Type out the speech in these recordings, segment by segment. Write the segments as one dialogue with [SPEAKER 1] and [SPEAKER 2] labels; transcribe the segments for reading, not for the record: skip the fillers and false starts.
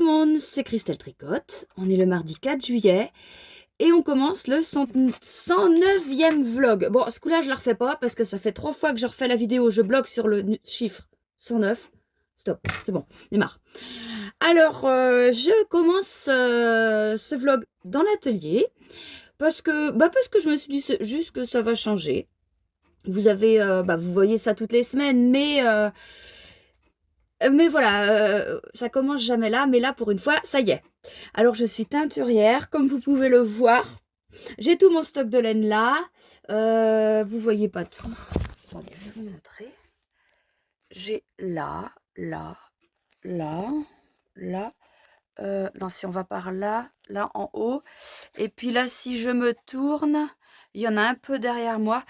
[SPEAKER 1] monde, c'est Christelle Tricotte. On est le mardi 4 juillet et on commence le 109e vlog. Bon, ce coup-là, je la refais pas parce que ça fait 3 fois que je refais la vidéo. Je bloque sur le chiffre 109. Stop, c'est bon, j'en ai marre. Alors, je commence ce vlog dans l'atelier parce que je me suis dit juste que ça va changer. Vous avez, vous voyez ça toutes les semaines, mais voilà, ça commence jamais là, mais là pour une fois, ça y est. Alors je suis teinturière, comme vous pouvez le voir. J'ai tout mon stock de laine là. Vous voyez pas tout. Attendez, je vais vous montrer. J'ai là. Non, si on va par là, là en haut. Et puis là, si je me tourne, il y en a un peu derrière moi.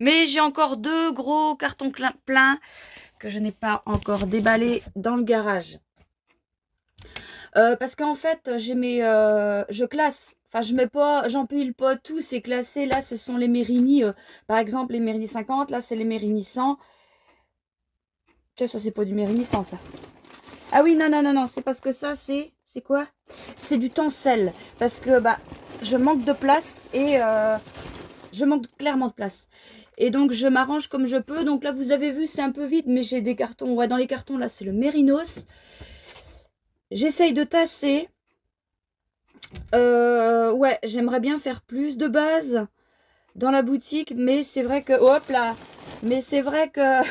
[SPEAKER 1] Mais j'ai encore 2 gros cartons pleins que je n'ai pas encore déballé dans le garage. Parce qu'en fait, j'ai je classe. Enfin, je mets pas, j'empile pas tout, c'est classé. Là, ce sont les Mérini. Par exemple, les Mérini 50. Là, c'est les Mérini 100. Tiens, ça, c'est pas du Mérini 100, ça. Ah oui, non. C'est parce que ça, c'est quoi? C'est du Tencel. Parce que, je manque de place et je manque clairement de place. Et donc, je m'arrange comme je peux. Donc là, vous avez vu, c'est un peu vide, mais j'ai des cartons. Ouais, dans les cartons, là, c'est le Mérinos. J'essaye de tasser. Ouais, j'aimerais bien faire plus de base dans la boutique, mais c'est vrai que... Hop là! Mais c'est vrai que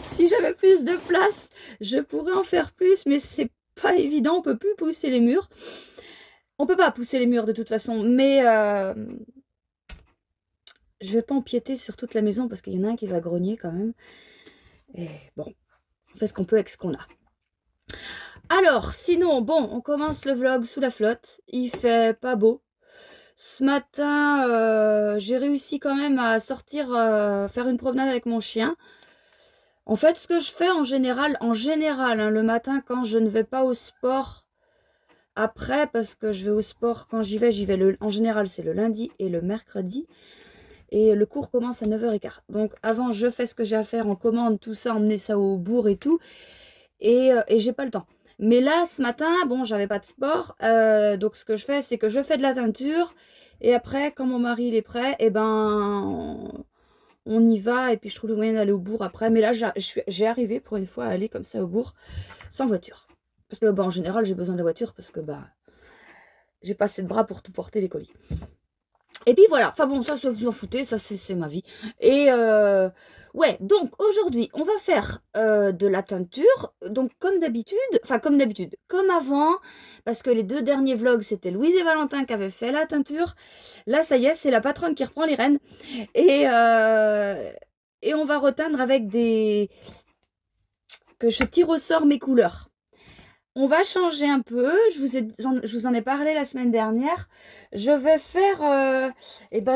[SPEAKER 1] si j'avais plus de place, je pourrais en faire plus, mais c'est pas évident, on peut plus pousser les murs. On peut pas pousser les murs de toute façon, mais je vais pas empiéter sur toute la maison parce qu'il y en a un qui va grogner quand même. Et bon, on fait ce qu'on peut avec ce qu'on a. Alors, sinon, bon, on commence le vlog sous la flotte. Il fait pas beau. Ce matin, j'ai réussi quand même à sortir, faire une promenade avec mon chien. En fait, ce que je fais en général, hein, le matin quand je ne vais pas au sport, après, parce que je vais au sport, quand j'y vais en général, c'est le lundi et le mercredi. Et le cours commence à 9h15. Donc avant, je fais ce que j'ai à faire en commande, tout ça, emmener ça au bourg et tout. Et j'ai pas le temps. Mais là, ce matin, bon, j'avais pas de sport. Donc ce que je fais, c'est que je fais de la teinture. Et après, quand mon mari il est prêt, et on y va. Et puis je trouve le moyen d'aller au bourg après. Mais là, j'ai arrivé pour une fois à aller comme ça au bourg, sans voiture. Parce que en général, j'ai besoin de la voiture parce que j'ai pas assez de bras pour tout porter les colis. Et puis voilà, enfin bon, ça, vous en foutez, ça c'est ma vie. Et ouais, donc aujourd'hui, on va faire de la teinture. Donc comme d'habitude, comme avant, parce que les 2 derniers vlogs, c'était Louise et Valentin qui avaient fait la teinture. Là, ça y est, c'est la patronne qui reprend les rênes. Et on va reteindre avec que je tire au sort mes couleurs. On va changer un peu, je vous en ai parlé la semaine dernière. Je vais faire,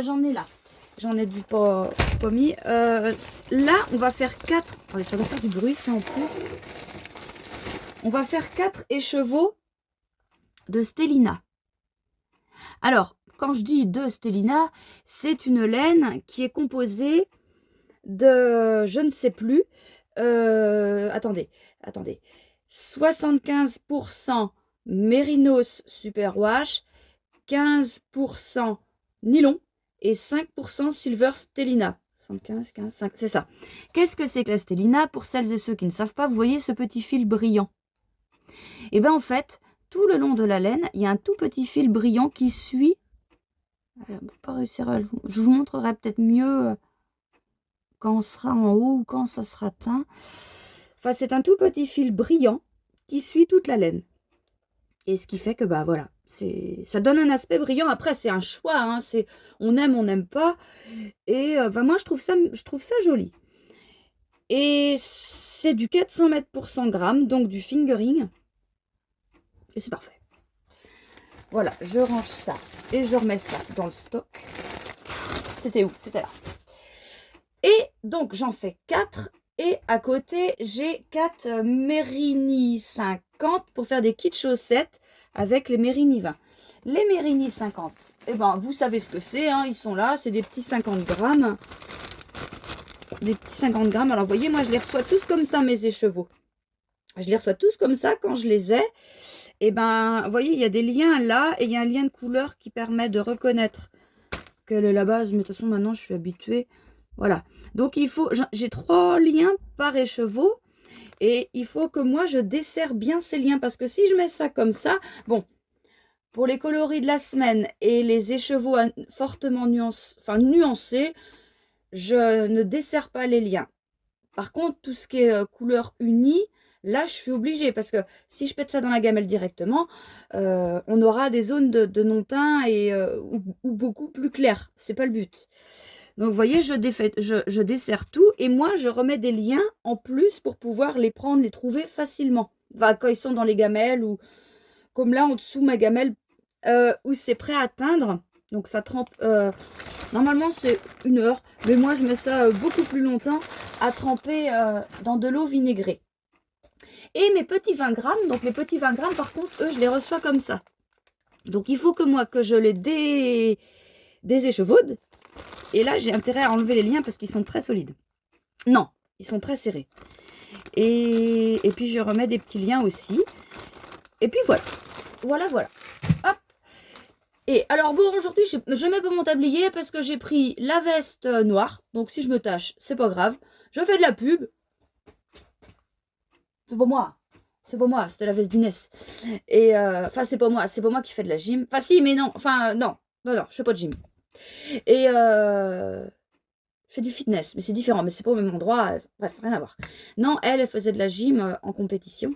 [SPEAKER 1] j'en ai là. J'en ai du pas mis. Là, on va faire 4. Attendez, ça va faire du bruit, ça en plus. On va faire 4 écheveaux de Stellina. Alors, quand je dis de Stellina, c'est une laine qui est composée de, je ne sais plus. Attendez. 75% Mérinos Superwash, 15% nylon et 5% Silver Stellina. 75, 15, 5, c'est ça. Qu'est-ce que c'est que la Stellina? Pour celles et ceux qui ne savent pas, vous voyez ce petit fil brillant. Et bien en fait, tout le long de la laine, il y a un tout petit fil brillant qui suit. Pas réussir à je vous montrerai peut-être mieux quand on sera en haut ou quand ça sera teint. Enfin, c'est un tout petit fil brillant qui suit toute la laine. Et ce qui fait que, voilà, ça donne un aspect brillant. Après, c'est un choix, hein, on aime, on n'aime pas. Et moi, je trouve ça joli. Et c'est du 400 mètres pour 100 grammes, donc du fingering. Et c'est parfait. Voilà, je range ça et je remets ça dans le stock. C'était où? C'était là. Et donc, j'en fais 4. Et à côté, j'ai 4 Mérini 50 pour faire des kits chaussettes avec les Mérini 20. Les Mérini 50, vous savez ce que c'est, hein, ils sont là, c'est des petits 50 grammes. Des petits 50 grammes. Alors, vous voyez, moi, je les reçois tous comme ça, mes écheveaux. Je les reçois tous comme ça quand je les ai. Et ben, vous voyez, il y a des liens là et il y a un lien de couleur qui permet de reconnaître qu'elle est la base. Mais de toute façon, maintenant, je suis habituée. Voilà. Donc, j'ai 3 liens par écheveau et il faut que moi, je desserre bien ces liens parce que si je mets ça comme ça, bon, pour les coloris de la semaine et les écheveaux fortement nuancés, je ne desserre pas les liens. Par contre, tout ce qui est couleur unie, là, je suis obligée parce que si je pète ça dans la gamelle directement, on aura des zones de non-teint et ou beaucoup plus claires. C'est pas le but. Donc, vous voyez, je desserre tout et moi, je remets des liens en plus pour pouvoir les prendre, les trouver facilement. Enfin, quand ils sont dans les gamelles ou comme là en dessous ma gamelle où c'est prêt à atteindre. Donc, ça trempe. Normalement, c'est 1 heure, mais moi, je mets ça beaucoup plus longtemps à tremper dans de l'eau vinaigrée. Et mes petits 20 grammes, donc les petits 20 grammes, par contre, eux, je les reçois comme ça. Donc, il faut que je les déséchevaude. Et là, j'ai intérêt à enlever les liens parce qu'ils sont très solides. Non, ils sont très serrés. Et puis, je remets des petits liens aussi. Et puis, voilà. Voilà. Hop. Et alors bon, aujourd'hui, je mets pas mon tablier parce que j'ai pris la veste noire. Donc si je me tâche, c'est pas grave. Je fais de la pub. C'est pas moi. C'est pas moi, c'était la veste d'Inès. Et enfin, c'est pas moi qui fais de la gym. Enfin si, mais non. Enfin non, je fais pas de gym. Et je fais du fitness, mais c'est différent, mais c'est pas au même endroit. Bref, rien à voir. Non, elle faisait de la gym en compétition.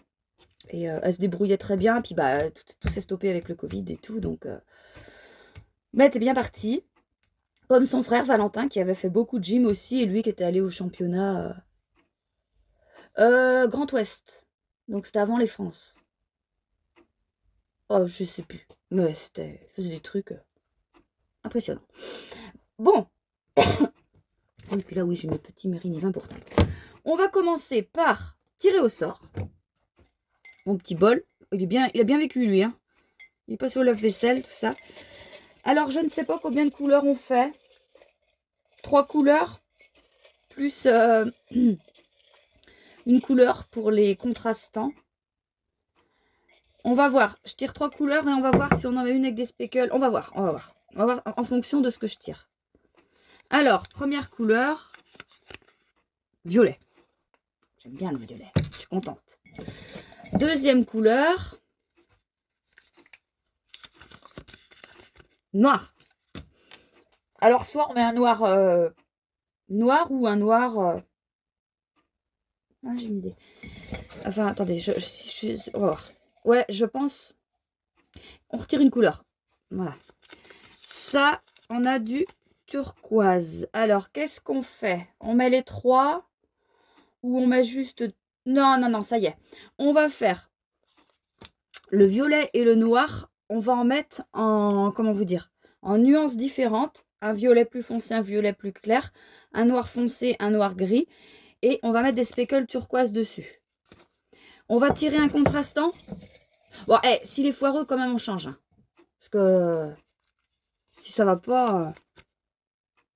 [SPEAKER 1] Et elle se débrouillait très bien. Puis bah, tout s'est stoppé avec le Covid et tout. Donc, mais elle était bien partie. Comme son frère Valentin qui avait fait beaucoup de gym aussi et lui qui était allé au championnat Grand Ouest. Donc c'était avant les France. Oh, je sais plus. Mais il faisait des trucs impressionnants. Bon. Et puis là, oui, j'ai mes petits Mérine 20 pourtant. On va commencer par tirer au sort. Mon petit bol. Il a bien vécu lui. Hein. Il est passé au lave-vaisselle, tout ça. Alors, je ne sais pas combien de couleurs on fait. 3 couleurs. Plus une couleur pour les contrastants. On va voir. Je tire 3 couleurs et on va voir si on en met une avec des speckles. On va voir. On va voir en fonction de ce que je tire. Alors, première couleur. Violet. J'aime bien le violet. Je suis contente. Deuxième couleur. Noir. Alors, soit on met un noir noir ou un noir... Ah, j'ai une idée. Enfin, attendez. On va voir. Ouais, je pense... On retire une couleur. Voilà. Ça, on a du turquoise. Alors, qu'est-ce qu'on fait? On met les 3 ou on met juste... Non, ça y est. On va faire le violet et le noir. On va en mettre en... Comment vous dire? En nuances différentes. Un violet plus foncé, un violet plus clair. Un noir foncé, un noir gris. Et on va mettre des speckles turquoise dessus. On va tirer un contrastant. Bon, s'il est foireux, quand même, on change. Hein. Parce que si ça va pas...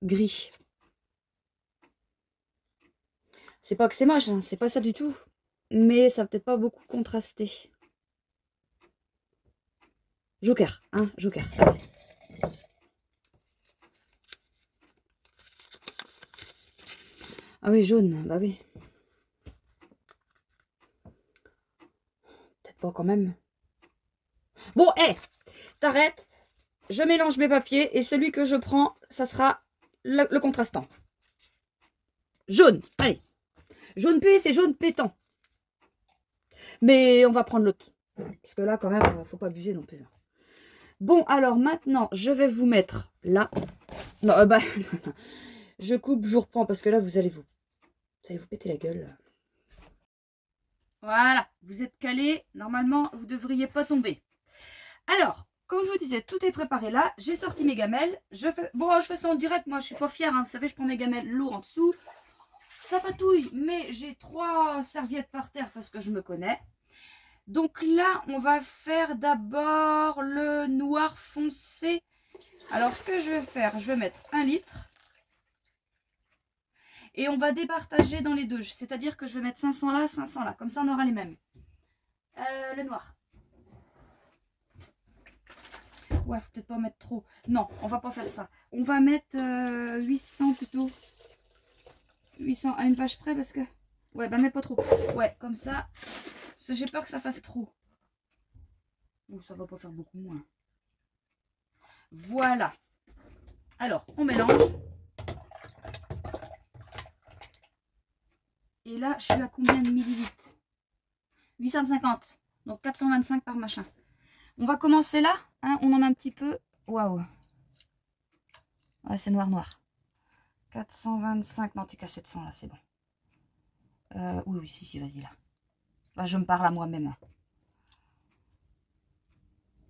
[SPEAKER 1] gris. C'est pas que c'est moche, hein, c'est pas ça du tout. Mais ça va peut-être pas beaucoup contraster. Joker, hein, Joker. Allez. Ah oui, jaune, bah oui. Peut-être pas quand même. Bon, t'arrêtes. Je mélange mes papiers et celui que je prends, ça sera le contrastant. Jaune, allez. Jaune P, c'est jaune pétant. Mais on va prendre l'autre. Parce que là, quand même, faut pas abuser non plus. Bon, alors maintenant, je vais vous mettre là. Non, bah, je coupe, je vous reprends parce que là, vous allez vous péter la gueule. Voilà, vous êtes calés. Normalement, vous ne devriez pas tomber. Alors, comme je vous disais, tout est préparé là. J'ai sorti mes gamelles. Je fais ça en direct. Moi, je suis pas fière. Hein. Vous savez, je prends mes gamelles lourd en dessous. Ça patouille, mais j'ai 3 serviettes par terre parce que je me connais. Donc là, on va faire d'abord le noir foncé. Alors, ce que je vais faire, je vais mettre 1 litre. Et on va départager dans les deux. C'est-à-dire que je vais mettre 500 là, 500 là. Comme ça, on aura les mêmes. Le noir. Ouais, faut peut-être pas mettre trop. Non, on va pas faire ça. On va mettre 800 plutôt. 800 à une vache près parce que... Ouais, bah mets pas trop. Ouais, comme ça. Parce que j'ai peur que ça fasse trop. Ou ça va pas faire beaucoup moins. Voilà. Alors, on mélange. Et là, je suis à combien de millilitres? 850. Donc 425 par machin. On va commencer là. Hein, on en a un petit peu. Waouh. Ouais, c'est noir, noir. 425. Non, t'es qu'à 700 là, c'est bon. Oui, oui, si, vas-y là. Bah, je me parle à moi-même.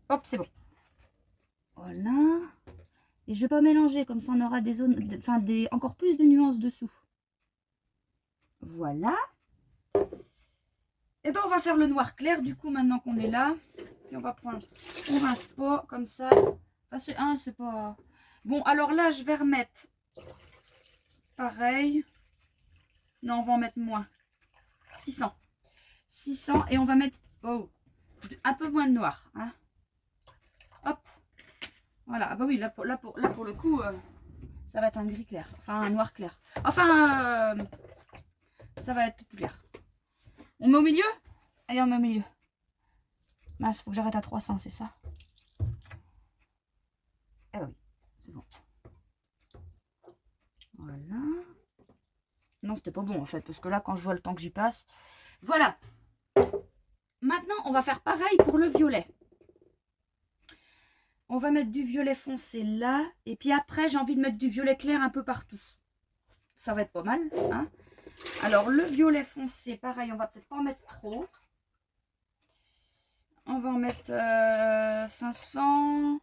[SPEAKER 1] Hop, c'est bon. Voilà. Et je vais pas mélanger, comme ça on aura des zones, enfin encore plus de nuances dessous. Voilà. Et ben on va faire le noir clair du coup maintenant qu'on est là. Puis on va prendre, on rince pas comme ça. Ah, c'est pas... Bon, alors là je vais remettre pareil. Non, on va en mettre moins. 600. 600 et on va mettre un peu moins de noir. Hein. Hop. Voilà. Ah bah oui, là pour le coup, ça va être un gris clair. Enfin, un noir clair. Enfin, ça va être plus clair. On met au milieu? Allez, on met au milieu. Mince, faut que j'arrête à 300, c'est ça? Ah oui, c'est bon. Voilà. Non, c'était pas bon en fait, parce que là, quand je vois le temps que j'y passe... Voilà. Maintenant, on va faire pareil pour le violet. On va mettre du violet foncé là. Et puis après, j'ai envie de mettre du violet clair un peu partout. Ça va être pas mal. Hein. Alors, le violet foncé, pareil, on va peut-être pas en mettre trop. On va en mettre 500.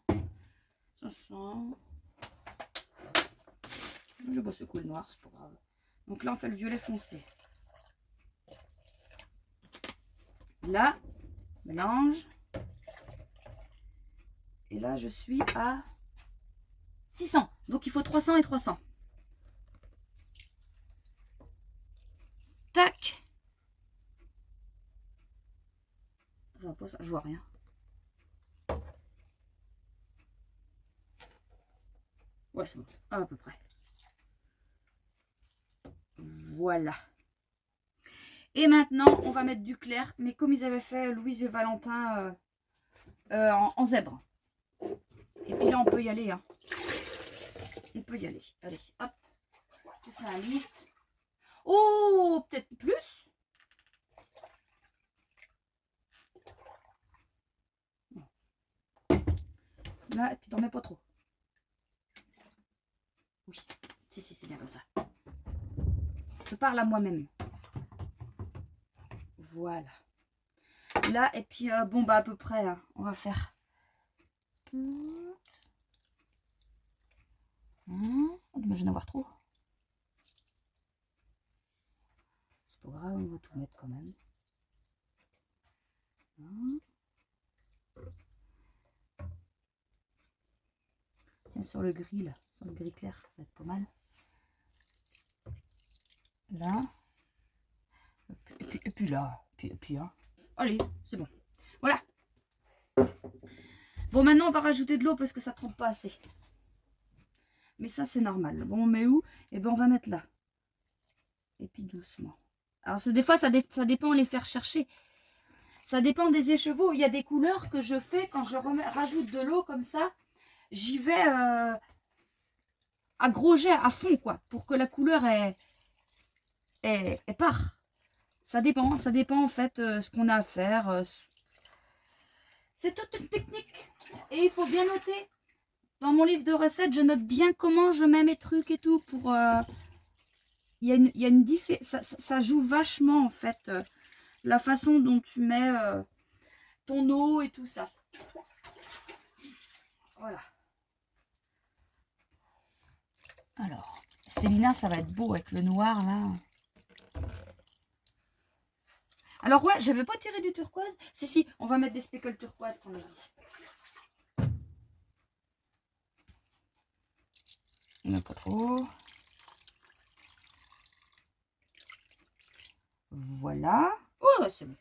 [SPEAKER 1] 500. Je vais secouer le noir, c'est pas grave. Donc là, on fait le violet foncé. Là, mélange. Et là, je suis à 600. Donc, il faut 300 et 300. Tac. Je vois rien. Ouais, c'est bon. À peu près. Voilà. Et maintenant, on va mettre du clair. Mais comme ils avaient fait Louise et Valentin en zèbre. Et puis là, on peut y aller. Hein. On peut y aller. Allez, hop. Je fais un lift. Oh, peut-être plus. Là, et puis t'en mets pas trop. Oui, si, c'est bien comme ça. Je parle à moi-même. Voilà. Là, et puis, bon, bah, à peu près, hein, on va faire... je vais en avoir trop. C'est pas grave, on va tout mettre quand même. Tiens, sur le gris, là, sur le gris clair, ça va être pas mal. Là. Et puis là. Et puis là. Allez, c'est bon. Voilà. Bon, maintenant, on va rajouter de l'eau parce que ça ne trempe pas assez. Mais ça, c'est normal. Bon, on met où? Eh ben, on va mettre là. Et puis doucement. Alors, des fois, ça dépend les faire chercher. Ça dépend des écheveaux. Il y a des couleurs que je fais quand je rajoute de l'eau comme ça. J'y vais à gros jet, à fond, quoi. Pour que la couleur part. Ça dépend en fait ce qu'on a à faire. C'est toute une technique. Et il faut bien noter. Dans mon livre de recettes, je note bien comment je mets mes trucs et tout. Pour il y a une différence. Ça joue vachement en fait. La façon dont tu mets ton eau et tout ça. Voilà. Alors, Stélina, ça va être beau avec le noir là. Alors ouais, j'avais pas tiré du turquoise. Si, on va mettre des speckles turquoise qu'on a dit. Non, pas trop. Voilà. Oh, c'est bon.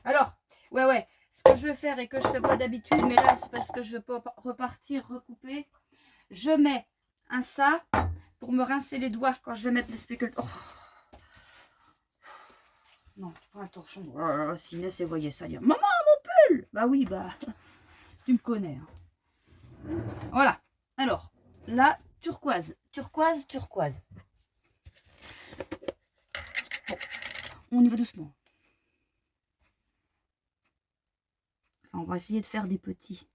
[SPEAKER 1] Alors, ouais. ce que je vais faire et que je ne fais pas d'habitude, mais là c'est parce que je veux pas repartir, recouper. Je mets un ça pour me rincer les doigts quand je vais mettre les spécules. Oh. Non, tu prends un torchon. Oh, si Inès, vous voyez ça, dire maman, mon pull. Bah oui, bah tu me connais. Hein. Voilà. Alors, là, turquoise, turquoise, turquoise. Bon, on y va doucement. Enfin, on va essayer de faire des petits.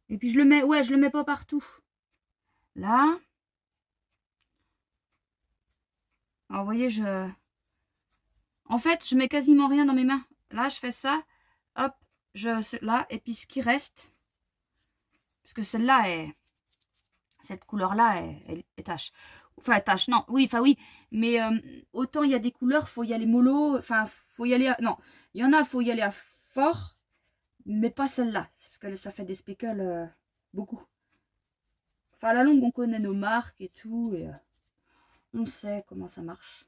[SPEAKER 1] Et puis je le mets, ouais, je le mets pas partout. Là. Alors, vous voyez, en fait, je mets quasiment rien dans mes mains. Là, je fais ça. Hop, là, et puis ce qui reste, parce que celle-là cette couleur-là est tache. Enfin, tache, non, oui, enfin oui, mais autant il y a des couleurs, faut y aller mollo, enfin, faut y aller, non, il y en a, faut y aller à fort, mais pas celle-là, parce que ça fait des speckles beaucoup. Enfin, à la longue, on connaît nos marques et tout, et on sait comment ça marche.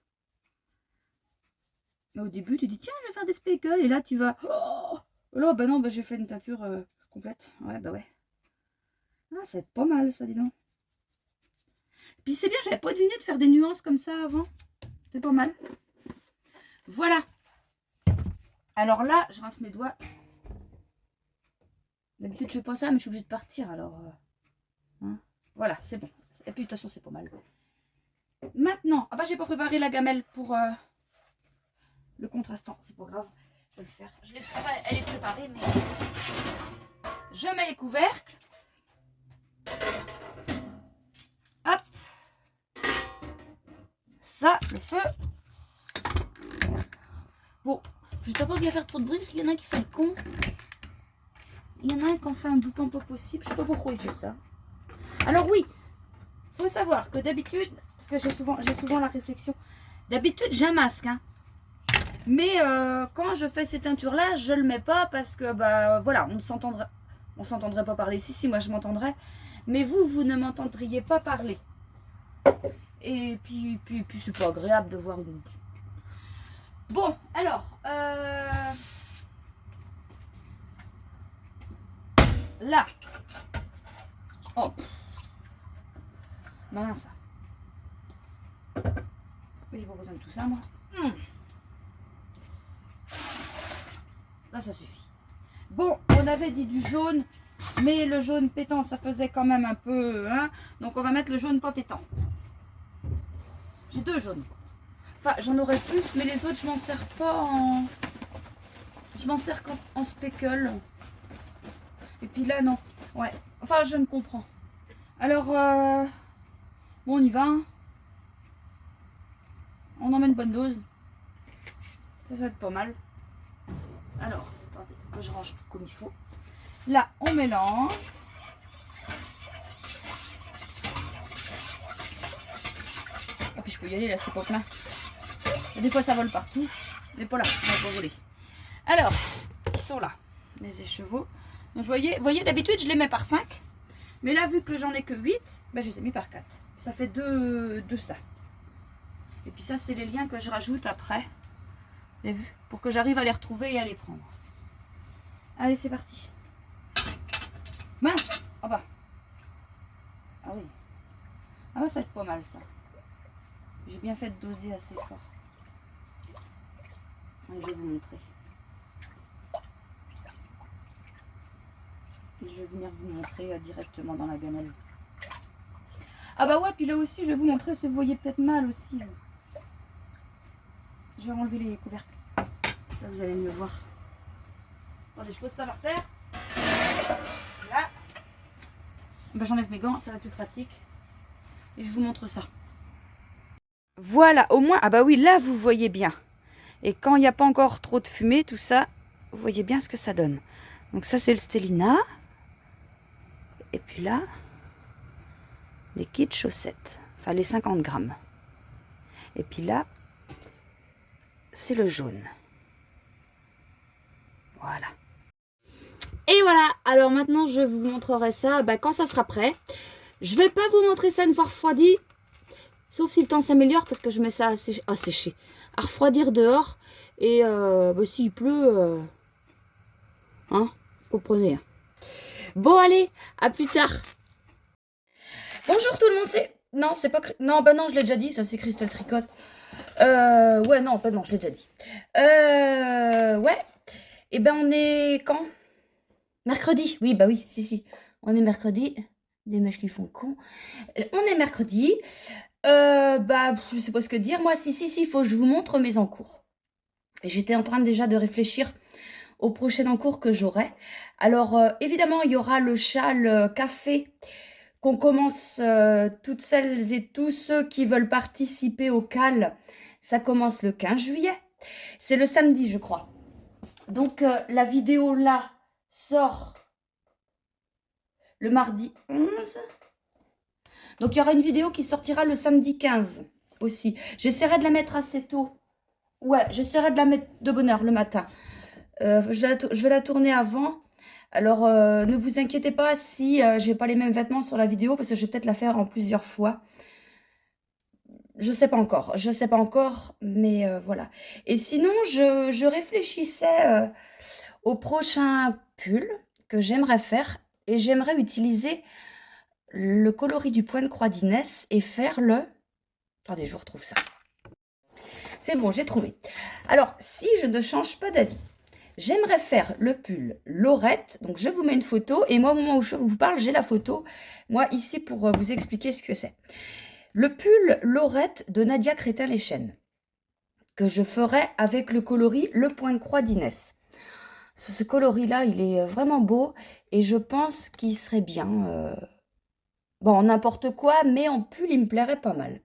[SPEAKER 1] Mais au début, tu dis, tiens, je vais faire des speckles, et là, tu vas, oh là, bah non, bah, j'ai fait une teinture complète. Ouais, bah ouais. Ah, ça va être pas mal, ça, dis donc. Puis c'est bien, j'avais pas deviné de faire des nuances comme ça avant. C'est pas mal. Voilà. Alors là, je rince mes doigts. D'habitude, je fais pas ça, mais je suis obligée de partir, alors... hein. Voilà, c'est bon. Et puis, de toute façon, c'est pas mal. Maintenant, ah bah, j'ai pas préparé la gamelle pour le contrastant. C'est pas grave, je vais le faire. Je l'ai fait, elle est préparée, mais... Je mets les couvercles. Hop. Ça, le feu. Bon, je ne sais pas qu'il va faire trop de bruit, parce qu'il y en a un qui fait le con. Il y en a un qui en fait un boucan pas possible. Je sais pas pourquoi il fait ça. Alors oui, faut savoir que d'habitude, parce que j'ai souvent la réflexion, d'habitude j'ai un masque, hein. Mais quand je fais ces teintures là, je le mets pas parce que bah voilà, on s'entendrait pas parler. Si moi je m'entendrais, mais vous ne m'entendriez pas parler. Et puis c'est pas agréable de voir une... Bon, alors là, oh, malin ça. Mais j'ai pas besoin de tout ça, moi. Là, ça suffit. Bon, on avait dit du jaune, mais le jaune pétant, ça faisait quand même un peu... Hein, donc, on va mettre le jaune pas pétant. J'ai 2 jaunes. Enfin, j'en aurais plus, mais les autres, je m'en sers pas en... Je m'en sers en speckle. Et puis là, non. Ouais. Enfin, je me comprends. Alors, bon, on y va. Hein. On en met une bonne dose. Ça va être pas mal. Alors, attendez, que je range tout comme il faut. Là, on mélange. Et puis je peux y aller, là, c'est pas plein. Et des fois, ça vole partout. Mais pas là, ça va pas voler. Alors, ils sont là, les écheveaux. Donc, vous voyez, d'habitude, je les mets par 5. Mais là, vu que j'en ai que 8, ben, je les ai mis par 4. Ça fait 2 ça. Et puis ça, c'est les liens que je rajoute après. Vous avez vu? Pour que j'arrive à les retrouver et à les prendre. Allez, c'est parti. Mince. Ah bah. Ah oui. Ah bah, ça va être pas mal, ça. J'ai bien fait de doser assez fort. Allez, je vais vous montrer. Je vais venir vous montrer directement dans la gamelle. Ah bah ouais, puis là aussi, je vais vous montrer, si vous voyez peut-être mal aussi. Je vais enlever les couvercles. Ça, vous allez mieux voir. Attendez, je pose ça par terre. Là. Ben, j'enlève mes gants, ça va être plus pratique. Et je vous montre ça. Voilà, au moins, ah bah oui, là, vous voyez bien. Et quand il n'y a pas encore trop de fumée, tout ça, vous voyez bien ce que ça donne. Donc ça, c'est le Stellina. Et puis là, les kits chaussettes. Enfin, les 50 grammes. Et puis là, c'est le jaune. Voilà. Et voilà, alors maintenant je vous montrerai ça quand ça sera prêt. Je vais pas vous montrer ça une fois refroidi Sauf si le temps s'améliore parce que je mets ça à sécher, à refroidir dehors. Et bah, s'il pleut, hein, vous comprenez. Hein. Bon, allez, à plus tard. Bonjour tout le monde, c'est... Non, c'est pas... Non, bah non, je l'ai déjà dit, ça c'est Christelle Tricotte. Ouais, non, pas non, je l'ai déjà dit. Ouais. Et ben on est quand? Mercredi. Oui, bah oui, si. On est mercredi. Les mèches qui font con. On est mercredi. Bah, je sais pas ce que dire. Moi, si, faut que je vous montre mes encours. Et j'étais en train déjà de réfléchir au prochain encours que j'aurai. Alors, évidemment, il y aura le châle café qu'on commence toutes celles et tous ceux qui veulent participer au CAL. Ça commence le 15 juillet. C'est le samedi, je crois. Donc, la vidéo là sort le mardi 11. Donc, il y aura une vidéo qui sortira le samedi 15 aussi. J'essaierai de la mettre assez tôt. Ouais, j'essaierai de la mettre de bonne heure le matin. Je vais la tourner avant. Alors, ne vous inquiétez pas si j'ai pas les mêmes vêtements sur la vidéo parce que je vais peut-être la faire en plusieurs fois. Je sais pas encore, mais voilà. Et sinon, je réfléchissais au prochain pull que j'aimerais faire et j'aimerais utiliser le coloris du point de croix d'Inès et faire le... Attendez, je vous retrouve ça. C'est bon, j'ai trouvé. Alors, si je ne change pas d'avis, j'aimerais faire le pull Laurette. Donc, je vous mets une photo. Et moi, au moment où je vous parle, j'ai la photo. Moi, ici, pour vous expliquer ce que c'est. Le pull Laurette de Nadia Crétin-Leschène. Que je ferai avec le coloris Le Point de Croix d'Inès. Ce coloris-là, il est vraiment beau. Et je pense qu'il serait bien... Bon, n'importe quoi, mais en pull, il me plairait pas mal.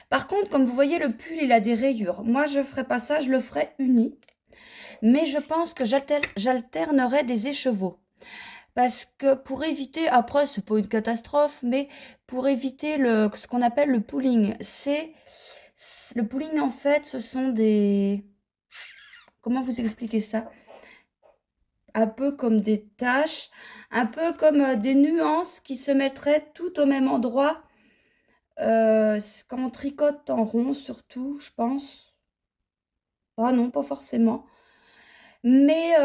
[SPEAKER 1] Par contre, comme vous voyez, le pull, il a des rayures. Moi, je ne ferai pas ça, je le ferai uni. Mais je pense que j'alternerai des écheveaux. Parce que pour éviter, après, c'est pas une catastrophe, mais pour éviter ce qu'on appelle le pooling. Le pooling, en fait, ce sont des... Comment vous expliquer ça? Un peu comme des taches, un peu comme des nuances qui se mettraient tout au même endroit. Quand on tricote en rond, surtout, je pense. Ah non, pas forcément. Mais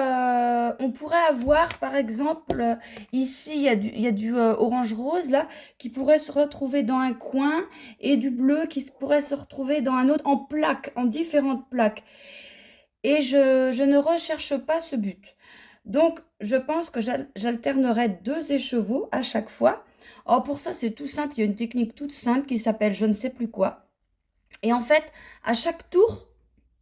[SPEAKER 1] on pourrait avoir, par exemple, ici, il y a du orange rose, là, qui pourrait se retrouver dans un coin, et du bleu qui pourrait se retrouver dans un autre, en plaques, en différentes plaques. Et je ne recherche pas ce but. Donc, je pense que j'alternerai 2 écheveaux à chaque fois. Alors, pour ça, c'est tout simple. Il y a une technique toute simple qui s'appelle je ne sais plus quoi. Et en fait, à chaque tour,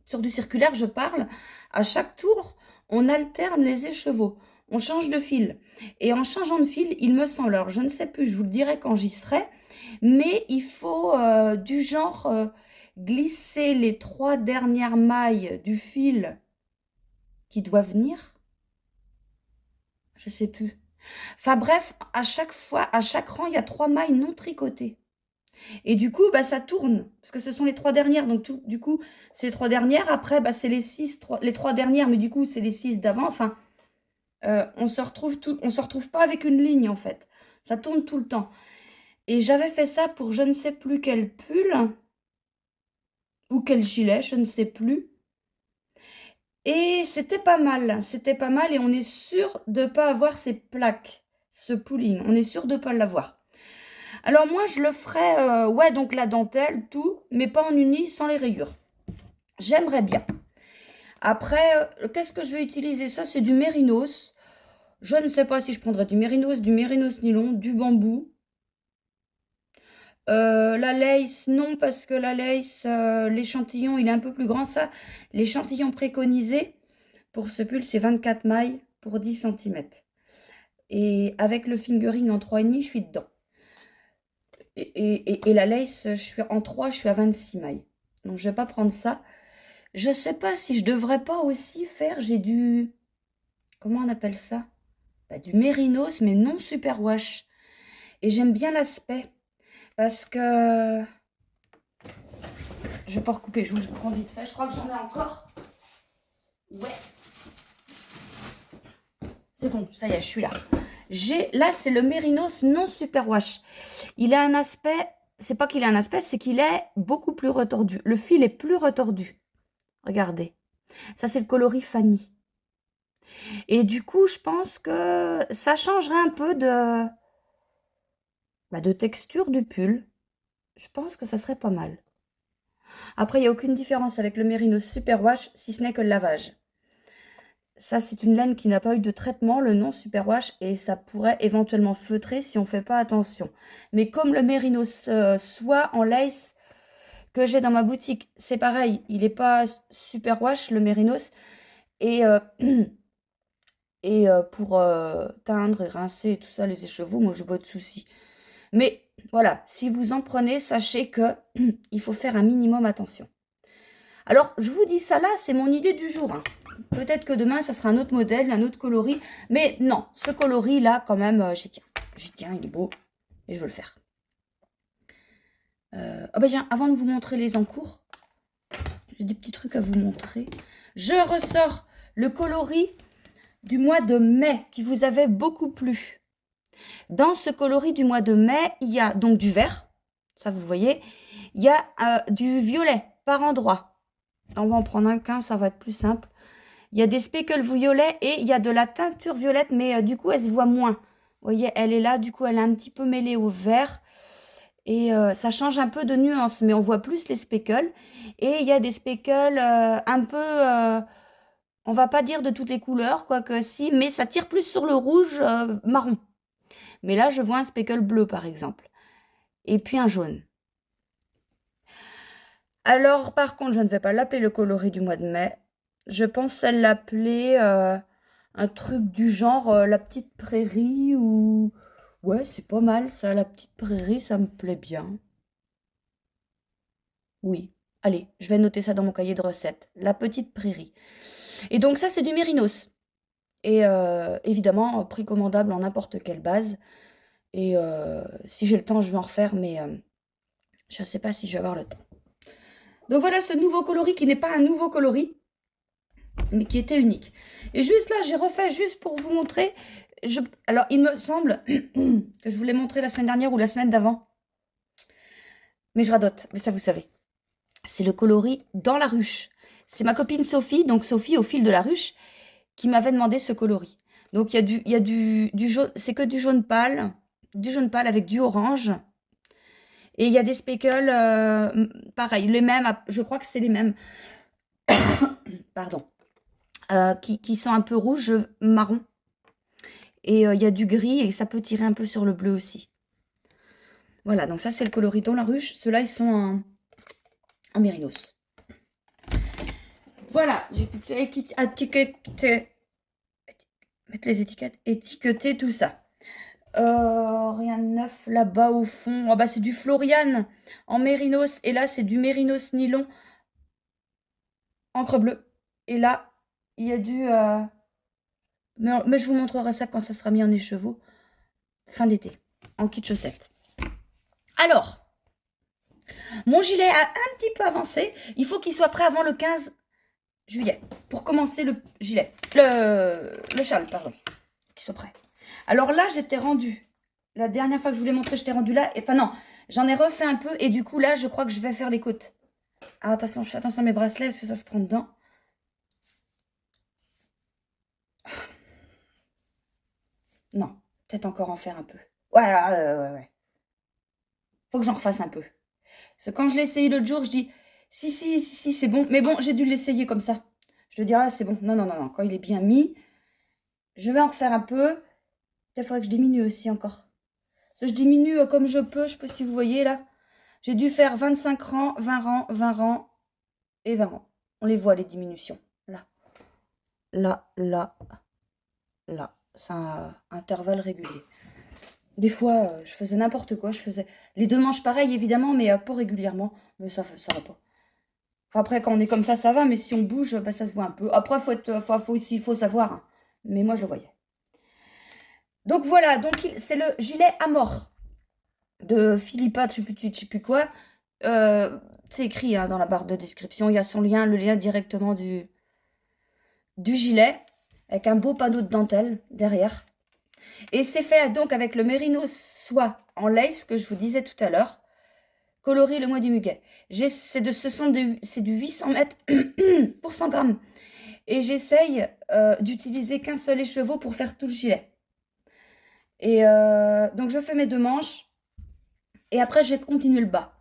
[SPEAKER 1] sur du circulaire, je parle, à chaque tour, on alterne les écheveaux. On change de fil. Et en changeant de fil, il me semble, alors je ne sais plus, je vous le dirai quand j'y serai, mais il faut du genre glisser les 3 dernières mailles du fil qui doit venir. Je ne sais plus. Enfin bref, à chaque fois, à chaque rang, il y a 3 mailles non tricotées. Et du coup, bah, ça tourne, parce que ce sont les 3 dernières. Donc, du coup, c'est les 3 dernières. Après, bah, c'est les 3 dernières, mais du coup, c'est les 6 d'avant. Enfin, on se retrouve pas avec une ligne, en fait. Ça tourne tout le temps. Et j'avais fait ça pour je ne sais plus quel pull, ou quel gilet, je ne sais plus. Et c'était pas mal. C'était pas mal, et on est sûr de ne pas avoir ces plaques, ce pooling. On est sûr de ne pas l'avoir. Alors moi, je le ferai, ouais, donc la dentelle, tout, mais pas en uni, sans les rayures. J'aimerais bien. Après, qu'est-ce que je vais utiliser? Ça, c'est du mérinos. Je ne sais pas si je prendrai du mérinos nylon, du bambou. La lace, non, parce que la lace, l'échantillon, il est un peu plus grand. Ça, l'échantillon préconisé pour ce pull, c'est 24 mailles pour 10 cm. Et avec le fingering en 3,5, je suis dedans. Et la lace, je suis en 3, je suis à 26 mailles. Donc, je ne vais pas prendre ça. Je ne sais pas si je devrais pas aussi faire, j'ai du... Comment on appelle ça? Bah, du mérinos, mais non superwash. Et j'aime bien l'aspect. Parce que... Je vais pas recouper, je vous le prends vite fait. Je crois que j'en ai encore. Ouais. C'est bon, ça y est, je suis là. Là, c'est le mérinos non superwash. Il a un aspect c'est pas qu'il a un aspect, c'est qu'il est beaucoup plus retordu. Le fil est plus retordu. Regardez. Ça, c'est le coloris Fanny. Et du coup, je pense que ça changerait un peu de texture du pull. Je pense que ça serait pas mal. Après, il n'y a aucune différence avec le Mérinos Superwash, si ce n'est que le lavage. Ça, c'est une laine qui n'a pas eu de traitement, le non Superwash, et ça pourrait éventuellement feutrer si on ne fait pas attention. Mais comme le Mérinos soie en lace que j'ai dans ma boutique, c'est pareil, il n'est pas Superwash, le Mérinos, et, pour teindre et rincer et tout ça, les écheveaux, moi, je n'ai pas de soucis. Mais voilà, si vous en prenez, sachez que il faut faire un minimum attention. Alors, je vous dis ça là, c'est mon idée du jour. Hein. Peut-être que demain, ça sera un autre modèle, un autre coloris. Mais non, ce coloris-là, quand même, j'y tiens. J'y tiens, il est beau. Et je veux le faire. Ah bah tiens, avant de vous montrer les encours, j'ai des petits trucs à vous montrer. Je ressors le coloris du mois de mai qui vous avait beaucoup plu. Dans ce coloris du mois de mai, il y a donc du vert. Ça, vous le voyez. Il y a du violet par endroit. On va en prendre qu'un, ça va être plus simple. Il y a des speckles violets et il y a de la teinture violette, mais du coup, elle se voit moins. Vous voyez, elle est là, du coup, elle est un petit peu mêlée au vert. Et ça change un peu de nuance, mais on voit plus les speckles. Et il y a des speckles un peu, on va pas dire de toutes les couleurs, quoique si, mais ça tire plus sur le rouge marron. Mais là, je vois un speckle bleu, par exemple. Et puis un jaune. Alors, par contre, je ne vais pas l'appeler le coloris du mois de mai. Je pense à l'appeler un truc du genre la petite prairie ou... Ouais, c'est pas mal ça, la petite prairie, ça me plaît bien. Oui, allez, je vais noter ça dans mon cahier de recettes. La petite prairie. Et donc ça, c'est du mérinos. Et évidemment, prix commandable en n'importe quelle base. Et si j'ai le temps, je vais en refaire, mais je ne sais pas si je vais avoir le temps. Donc voilà ce nouveau coloris qui n'est pas un nouveau coloris, mais qui était unique. Et juste là, j'ai refait juste pour vous montrer. Alors, il me semble que je vous l'ai montré la semaine dernière ou la semaine d'avant. Mais je radote, mais ça vous savez. C'est le coloris dans la ruche. C'est ma copine Sophie, donc Sophie au fil de la ruche, qui m'avait demandé ce coloris. Donc il y a du jaune, c'est que du jaune pâle avec du orange. Et il y a des speckles, pareil, les mêmes, je crois que c'est les mêmes. Pardon. Qui sont un peu rouge, marron. Et il y a du gris et ça peut tirer un peu sur le bleu aussi. Voilà, donc ça c'est le coloris dans la ruche. Ceux-là, ils sont en mérinos. Voilà, j'ai pu étiqueter, mettre les étiquettes, étiqueter tout ça. Rien de neuf là-bas au fond. Ah bah c'est du Florian en mérinos. Et là, c'est du mérinos nylon encre bleue. Et là, il y a du... mais je vous montrerai ça quand ça sera mis en écheveau. Fin d'été, en kit chaussette. Alors, mon gilet a un petit peu avancé. Il faut qu'il soit prêt avant le 15 juillet pour commencer le gilet. Le châle, pardon. Qu'il soit prêt. Alors là, j'étais rendue. La dernière fois que je vous l'ai montré, j'étais rendue là. Enfin non, j'en ai refait un peu. Et du coup, là, je crois que je vais faire les côtes. Alors, attention, je fais attention à mes bracelets parce que ça se prend dedans. Non, peut-être encore en faire un peu. Ouais. Faut que j'en refasse un peu. Parce que quand je l'ai essayé l'autre jour, je dis si, c'est bon. Mais bon, j'ai dû l'essayer comme ça. Je dis, ah, c'est bon. Non. Quand il est bien mis, je vais en refaire un peu. Peut-être qu'il faudrait que je diminue aussi encore. Parce que je diminue comme je peux. Je ne sais pas si vous voyez là. J'ai dû faire 25 rangs, 20 rangs, 20 rangs et 20 rangs. On les voit, les diminutions. Là. C'est un intervalle régulier. Des fois, je faisais n'importe quoi. Je faisais les deux manches pareilles, évidemment, mais pas régulièrement. Mais ça va pas. Enfin, après, quand on est comme ça va. Mais si on bouge, bah, ça se voit un peu. Après, il faut savoir. Hein. Mais moi, je le voyais. Donc, voilà. Donc, c'est le gilet Amor de Philippa, je sais plus quoi. C'est écrit hein, dans la barre de description. Il y a son lien, le lien directement du gilet. Avec un beau panneau de dentelle derrière. Et c'est fait donc avec le mérinos soie en lace que je vous disais tout à l'heure. coloris le mois du muguet. C'est du 800 mètres pour 100 grammes. Et j'essaye d'utiliser qu'un seul écheveau pour faire tout le gilet. Et donc je fais mes 2 manches. Et après, je vais continuer le bas.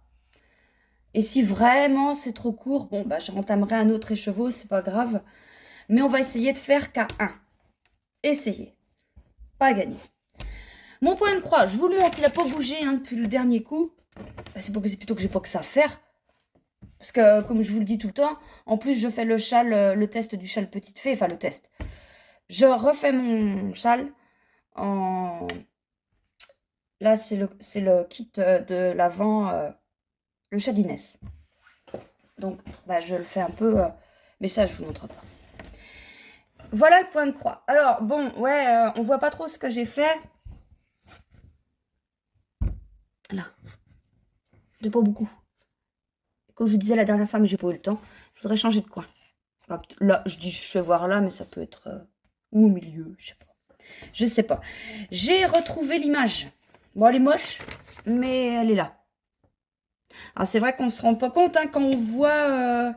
[SPEAKER 1] Et si vraiment c'est trop court, bon, bah, je rentamerai un autre écheveau, c'est pas grave. Mais on va essayer de faire qu'à 1. Essayez. Pas gagné. Mon point de croix, je vous le montre, il n'a pas bougé hein, depuis le dernier coup. Bah, c'est plutôt que j'ai pas que ça à faire. Parce que, comme je vous le dis tout le temps, en plus, je fais le châle, le test du châle petite fée. Enfin, le test. Je refais mon châle en... Là, c'est le kit de l'avant, le chat d'Inès. Donc, bah, je le fais un peu... mais ça, je vous montre pas. Voilà le point de croix. Alors, bon, ouais, on voit pas trop ce que j'ai fait. Là. J'ai pas beaucoup. Comme je vous disais la dernière fois, mais j'ai pas eu le temps. Je voudrais changer de coin. Là, je vais voir là, mais ça peut être... ou au milieu, je sais pas. Je sais pas. J'ai retrouvé l'image. Bon, elle est moche, mais elle est là. Alors, c'est vrai qu'on se rend pas compte hein, quand on voit...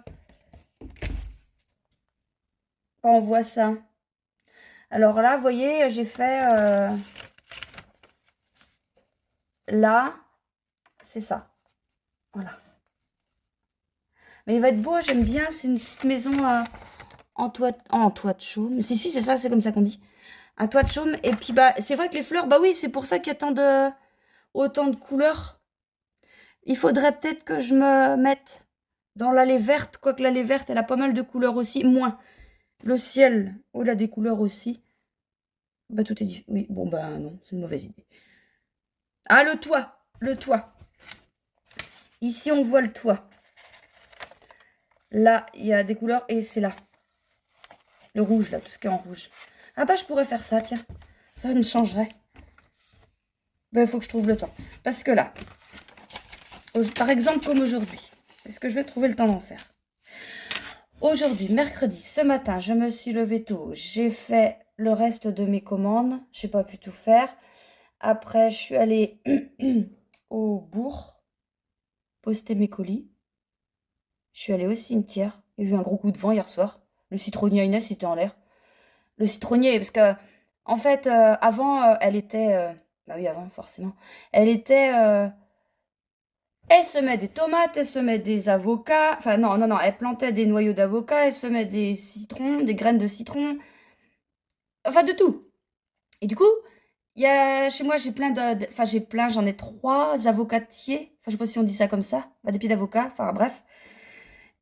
[SPEAKER 1] quand on voit ça. Alors là, vous voyez, j'ai fait... là, c'est ça. Voilà. Mais il va être beau, j'aime bien. C'est une petite maison en toit de chaume. Si, c'est ça, c'est comme ça qu'on dit. Un toit de chaume. Et puis, bah, c'est vrai que les fleurs, bah oui, c'est pour ça qu'il y a autant de couleurs. Il faudrait peut-être que je me mette dans l'allée verte. Quoique l'allée verte, elle a pas mal de couleurs aussi. Moins. Le ciel, oh, il a des couleurs aussi. Bah, tout est dit. Oui, bon, bah non, c'est une mauvaise idée. Ah, le toit. Le toit. Ici, on voit le toit. Là, il y a des couleurs et c'est là. Le rouge, là, tout ce qui est en rouge. Ah bah, je pourrais faire ça, tiens. Ça me changerait. Ben, il faut que je trouve le temps. Parce que là, par exemple, comme aujourd'hui, est-ce que je vais trouver le temps d'en faire? Aujourd'hui, mercredi, ce matin, je me suis levée tôt. J'ai fait le reste de mes commandes. Je n'ai pas pu tout faire. Après, je suis allée au bourg poster mes colis. Je suis allée au cimetière. Il y a eu un gros coup de vent hier soir. Le citronnier à Inès était en l'air. Le citronnier, parce que, en fait, avant, elle était... bah oui, avant, forcément. Elle était... elle semait des tomates, elle semait des avocats. Enfin, non, non, non, elle plantait des noyaux d'avocat, elle semait des citrons, des graines de citron. Enfin, de tout. Et du coup, chez moi, j'ai plein enfin, j'en ai 3 avocatiers. Enfin, je sais pas si on dit ça comme ça. Des pieds d'avocat, enfin, bref.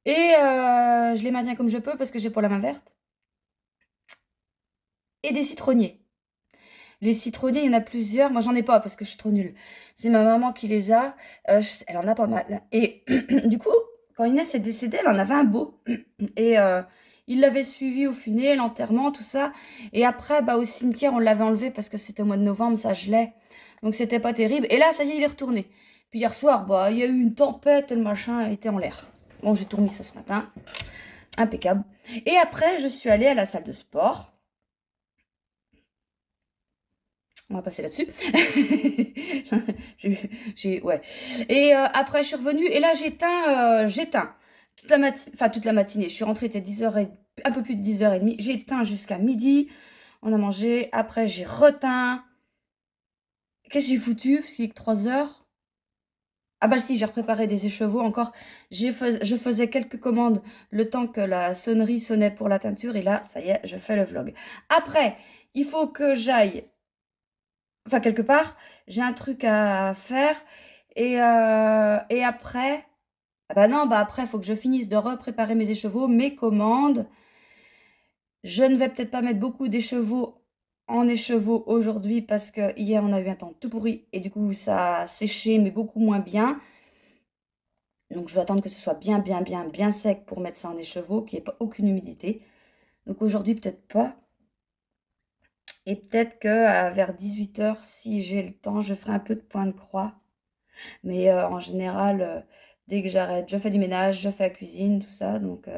[SPEAKER 1] Et je les maintiens comme je peux parce que j'ai pas la main verte. Et des citronniers. Les citronniers, il y en a plusieurs. Moi, j'en ai pas parce que je suis trop nulle. C'est ma maman qui les a. Elle en a pas mal. Et du coup, quand Inès est décédée, elle en avait un beau. Et il l'avait suivi au funérailles, l'enterrement, tout ça. Et après, bah, au cimetière, on l'avait enlevé parce que c'était au mois de novembre, ça gelait. Donc, c'était pas terrible. Et là, ça y est, il est retourné. Puis hier soir, bah, il y a eu une tempête, le machin était en l'air. Bon, j'ai tout remis ça ce matin. Impeccable. Et après, je suis allée à la salle de sport. On va passer là-dessus. Ouais. Et après, je suis revenue. Et là, j'éteins toute la matinée. Je suis rentrée, il était 10h, un peu plus de 10h30. J'éteins jusqu'à midi. On a mangé. Après, j'ai reteint. Qu'est-ce que j'ai foutu? Parce qu'il est que 3h. Ah bah si, j'ai préparé des écheveaux encore. Je faisais quelques commandes le temps que la sonnerie sonnait pour la teinture. Et là, ça y est, je fais le vlog. Après, il faut que j'aille... Enfin, quelque part, j'ai un truc à faire. Et après... Ah bah non, bah après, il faut que je finisse de repréparer mes écheveaux, mes commandes. Je ne vais peut-être pas mettre beaucoup d'écheveaux en écheveaux aujourd'hui parce que hier, on a eu un temps tout pourri. Et du coup, ça a séché, mais beaucoup moins bien. Donc, je vais attendre que ce soit bien, bien, bien, bien sec pour mettre ça en écheveau, qu'il n'y ait pas aucune humidité. Donc, aujourd'hui, peut-être pas. Et peut-être que vers 18h, si j'ai le temps, je ferai un peu de point de croix. Mais en général, dès que j'arrête, je fais du ménage, je fais la cuisine, tout ça. Donc,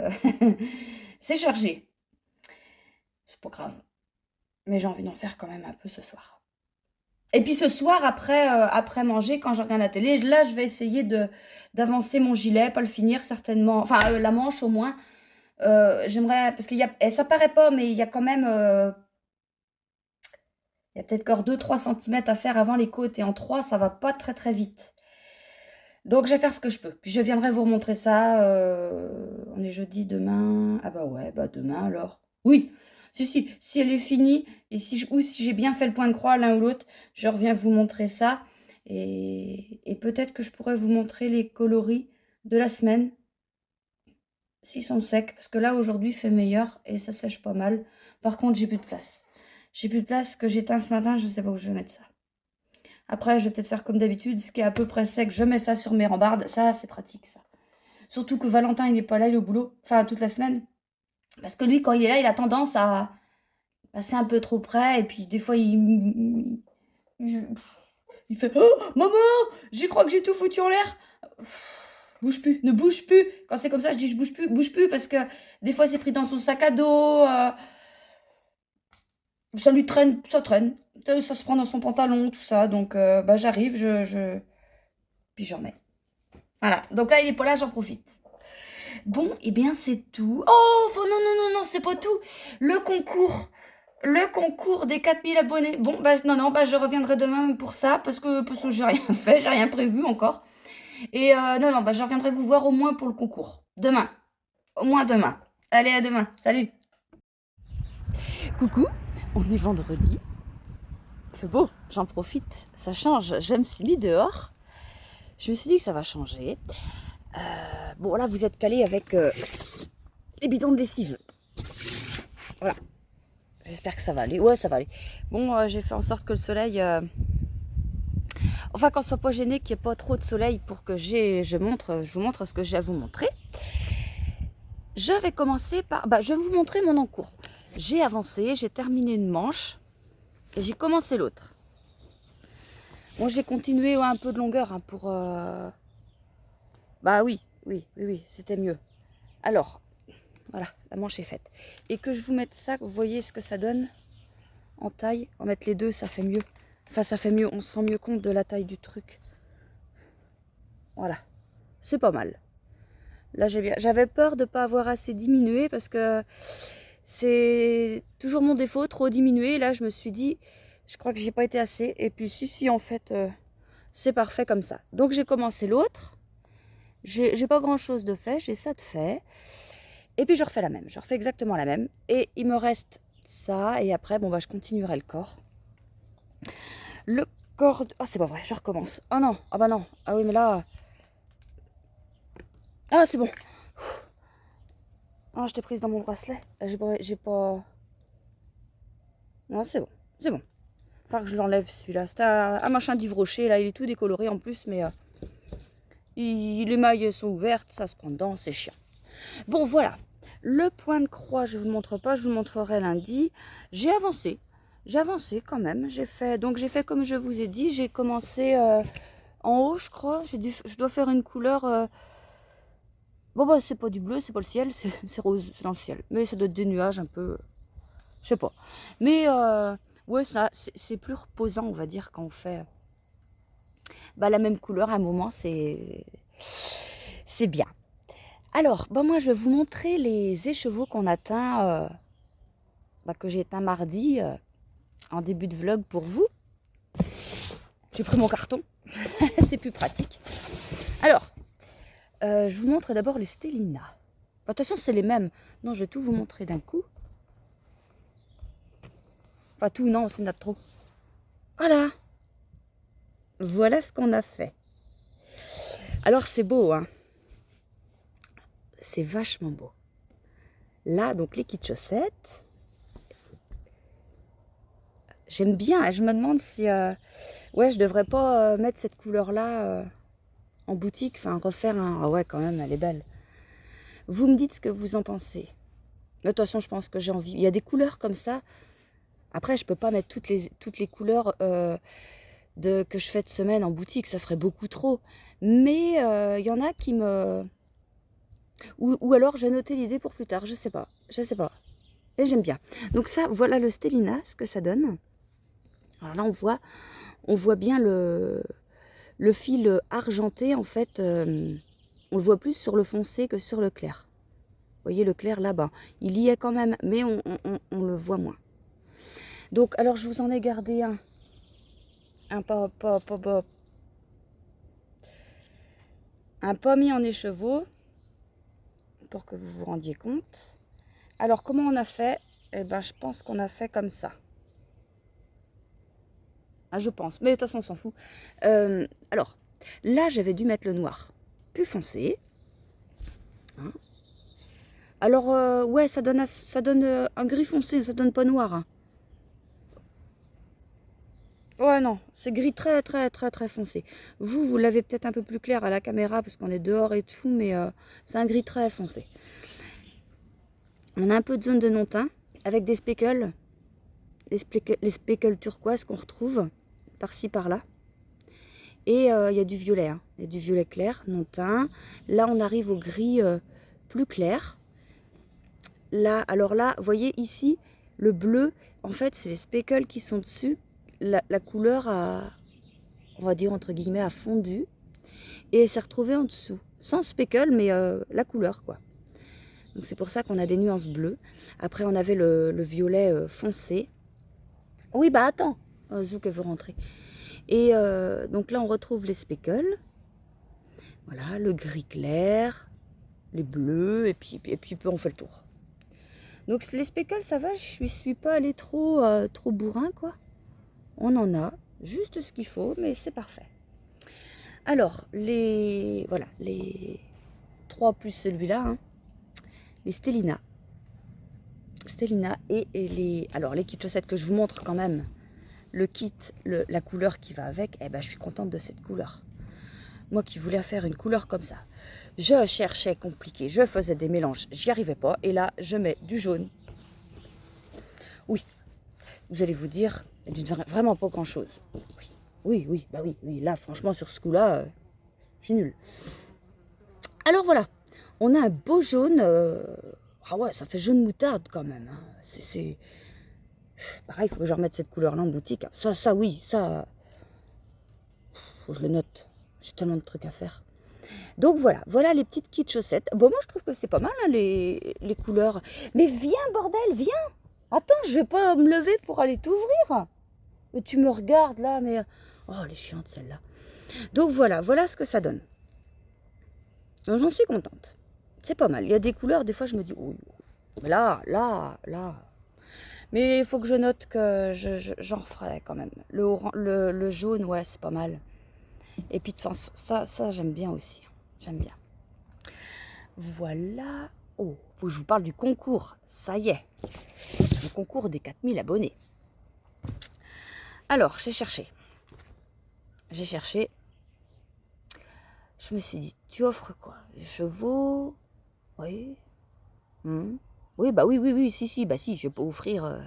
[SPEAKER 1] c'est chargé. C'est pas grave. Mais j'ai envie d'en faire quand même un peu ce soir. Et puis ce soir, après manger, quand je regarde la télé, là, je vais essayer d'avancer mon gilet, pas le finir certainement, enfin la manche au moins. J'aimerais, parce qu'il y a, et ça paraît pas, mais il y a quand même, il y a peut-être encore 2-3 cm à faire avant les côtes, et en 3, ça va pas très très vite. Donc je vais faire ce que je peux. Puis je viendrai vous remontrer ça. On est jeudi demain. Ah bah ouais, bah demain alors. Oui, si elle est finie, et ou si j'ai bien fait le point de croix l'un ou l'autre, je reviens vous montrer ça. Et peut-être que je pourrais vous montrer les coloris de la semaine, s'ils sont secs. Parce que là, aujourd'hui, il fait meilleur et ça sèche pas mal. Par contre, j'ai plus de place. J'ai plus de place que j'éteins ce matin, je sais pas où je vais mettre ça. Après, je vais peut-être faire comme d'habitude, ce qui est à peu près sec, je mets ça sur mes rambardes. Ça, c'est pratique, ça. Surtout que Valentin, il n'est pas là, il est au boulot. Enfin, toute la semaine. Parce que lui, quand il est là, il a tendance à passer un peu trop près. Et puis, des fois, il fait « Oh, maman, j'y crois que j'ai tout foutu en l'air !» Bouge plus, ne bouge plus. Quand c'est comme ça, je dis « Je bouge plus. » Parce que des fois, c'est pris dans son sac à dos. Ça lui traîne, ça traîne. Ça se prend dans son pantalon, tout ça. Donc, bah, j'arrive, puis j'en remets. Voilà, donc là, il est pas là, j'en profite. Bon, et bien, c'est tout. Oh, non, c'est pas tout. Le concours des 4000 abonnés. Bon, bah, non, bah, je reviendrai demain pour ça, parce que j'ai rien fait, j'ai rien prévu encore. Et non, bah, je reviendrai vous voir au moins pour le concours. Demain. Au moins demain. Allez, à demain. Salut. Coucou, on est vendredi. Il fait beau, j'en profite, ça change. J'aime si mis dehors. Je me suis dit que ça va changer. Bon, là, vous êtes calés avec les bidons de lessive. Voilà. J'espère que ça va aller. Ouais, ça va aller. Bon, j'ai fait en sorte que le soleil... Enfin, qu'on ne soit pas gêné, qu'il n'y ait pas trop de soleil pour que je vous montre ce que j'ai à vous montrer. Je vais commencer par... je vais vous montrer mon encours. J'ai avancé, j'ai terminé une manche et j'ai commencé l'autre. Bon, j'ai continué un peu de longueur pour... Bah oui, c'était mieux. Alors, voilà, la manche est faite. Et que je vous mette ça, vous voyez ce que ça donne en taille. On va mettre les deux, ça fait mieux. Enfin, ça fait mieux, on se rend mieux compte de la taille du truc. Voilà, c'est pas mal. Là, j'avais peur de ne pas avoir assez diminué parce que c'est toujours mon défaut, trop diminué. Là, je me suis dit, je crois que j'ai pas été assez. Et puis, si, en fait, c'est parfait comme ça. Donc, j'ai commencé l'autre. J'ai pas grand-chose de fait, j'ai ça de fait. Et puis, je refais la même. Je refais exactement la même. Et il me reste ça. Et après, bon, bah, je continuerai le corps. Le corps... Ah, c'est pas vrai, je recommence. Oh non, ah bah non. Ah oui, mais là... Ah, c'est bon. Ah, je t'ai prise dans mon bracelet. J'ai pas... Non, c'est bon, c'est bon. Il faut que je l'enlève celui-là. C'est un machin d'Yves Rocher, là, il est tout décoloré en plus, mais les mailles sont ouvertes, ça se prend dedans, c'est chiant. Bon, voilà. Le point de croix, je ne vous le montre pas, je vous le montrerai lundi. J'ai avancé quand même. J'ai fait comme je vous ai dit, j'ai commencé en haut, je crois. Je dois faire une couleur... Bon, bah, c'est pas du bleu, c'est pas le ciel, c'est rose, c'est dans le ciel. Mais ça doit être des nuages un peu... Je sais pas. Mais, ouais, ça, c'est plus reposant, on va dire, quand on fait la même couleur à un moment, c'est bien. Alors, moi, je vais vous montrer les écheveaux qu'on atteint, que j'ai éteint mardi, en début de vlog pour vous. J'ai pris mon carton, c'est plus pratique. Alors, je vous montre d'abord les Stellina. De toute façon, c'est les mêmes. Non, je vais tout vous montrer d'un coup. Enfin, tout, non, c'est trop. Voilà. Voilà ce qu'on a fait. Alors, c'est beau, hein. C'est vachement beau. Là, donc, les kits chaussettes. J'aime bien. Je me demande si... ouais, je devrais pas mettre cette couleur-là en boutique. Enfin, refaire un... Ah ouais, quand même, elle est belle. Vous me dites ce que vous en pensez. De toute façon, je pense que j'ai envie. Il y a des couleurs comme ça. Après, je peux pas mettre toutes les couleurs que je fais de semaine en boutique. Ça ferait beaucoup trop. Mais il y en a qui me... Ou alors, je vais noter l'idée pour plus tard. Je sais pas. Mais j'aime bien. Donc ça, voilà le Stellina, ce que ça donne. Alors là, on voit on voit bien le fil argenté, en fait, on le voit plus sur le foncé que sur le clair. Vous voyez le clair là-bas, il y est quand même, mais on le voit moins. Donc, alors je vous en ai gardé un pommier en écheveau, pour que vous vous rendiez compte. Alors, comment on a fait? Eh ben, je pense qu'on a fait comme ça. Ah, je pense, mais de toute façon, on s'en fout. Alors, là, j'avais dû mettre le noir plus foncé. Hein. Alors, ouais, ça donne un gris foncé, ça donne pas noir. Hein. Ouais, non, c'est gris très, très, très, très foncé. Vous l'avez peut-être un peu plus clair à la caméra parce qu'on est dehors et tout, mais c'est un gris très foncé. On a un peu de zone de non-teint avec des speckles, les speckles turquoise qu'on retrouve par-ci, par-là. Et il y a du violet, hein. Il y a du violet clair, non-teint. Là, on arrive au gris plus clair. Là, alors là, vous voyez ici, le bleu, en fait, c'est les speckles qui sont dessus. La couleur a, on va dire entre guillemets, a fondu. Et elle s'est retrouvée en dessous. Sans speckle, mais la couleur, quoi. Donc c'est pour ça qu'on a des nuances bleues. Après, on avait le violet foncé. Oui, bah attends, Zouk, elle veut rentrer. Et donc là, on retrouve les speckles. Voilà, le gris clair, les bleus, et puis on fait le tour. Donc les speckles, ça va, je ne suis pas allée trop bourrin, quoi. On en a, juste ce qu'il faut, mais c'est parfait. Alors, voilà, les 3 plus celui-là, hein, les Stellina. Et les kits chaussettes que je vous montre quand même. Le kit, la couleur qui va avec, eh ben, je suis contente de cette couleur. Moi qui voulais faire une couleur comme ça. Je cherchais compliqué, je faisais des mélanges, j'y arrivais pas. Et là, je mets du jaune. Oui, vous allez vous dire, vraiment pas grand-chose. Oui, bah oui, là, franchement, sur ce coup-là, je suis nulle. Alors voilà, on a un beau jaune. Ah ouais, ça fait jaune moutarde quand même. Hein. C'est pareil, il faut que je remette cette couleur-là en boutique. Ça, oui, ça... Faut que je le note. J'ai tellement de trucs à faire. Donc voilà les petites kits chaussettes. Bon, moi je trouve que c'est pas mal hein, les couleurs. Mais viens bordel, viens. Attends, je vais pas me lever pour aller t'ouvrir. Et tu me regardes là, mais... Oh, elle est chiante celle-là. Donc voilà ce que ça donne. J'en suis contente. C'est pas mal. Il y a des couleurs, des fois je me dis... Oh, mais là. Mais il faut que je note que j'en referai quand même. Le jaune, ouais, c'est pas mal. Et puis de toute façon, ça j'aime bien aussi. J'aime bien. Voilà. Oh, faut que je vous parle du concours. Ça y est. Le concours des 4000 abonnés. Alors, j'ai cherché. Je me suis dit, tu offres quoi? Des chevaux? Oui. Oui, bah oui, si, bah si, je vais pas offrir un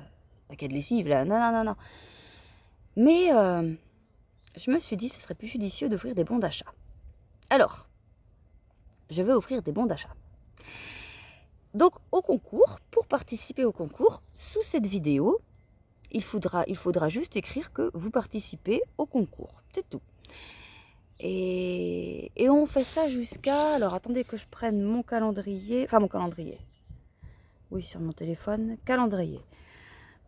[SPEAKER 1] paquet de lessive là. Non. Mais je me suis dit, ce serait plus judicieux d'offrir des bons d'achat. Alors, je vais offrir des bons d'achat. Donc, au concours, pour participer au concours, sous cette vidéo, il faudra juste écrire que vous participez au concours. C'est tout. Et on fait ça jusqu'à... Alors, attendez que je prenne mon calendrier. Enfin, mon calendrier. Oui, sur mon téléphone. Calendrier.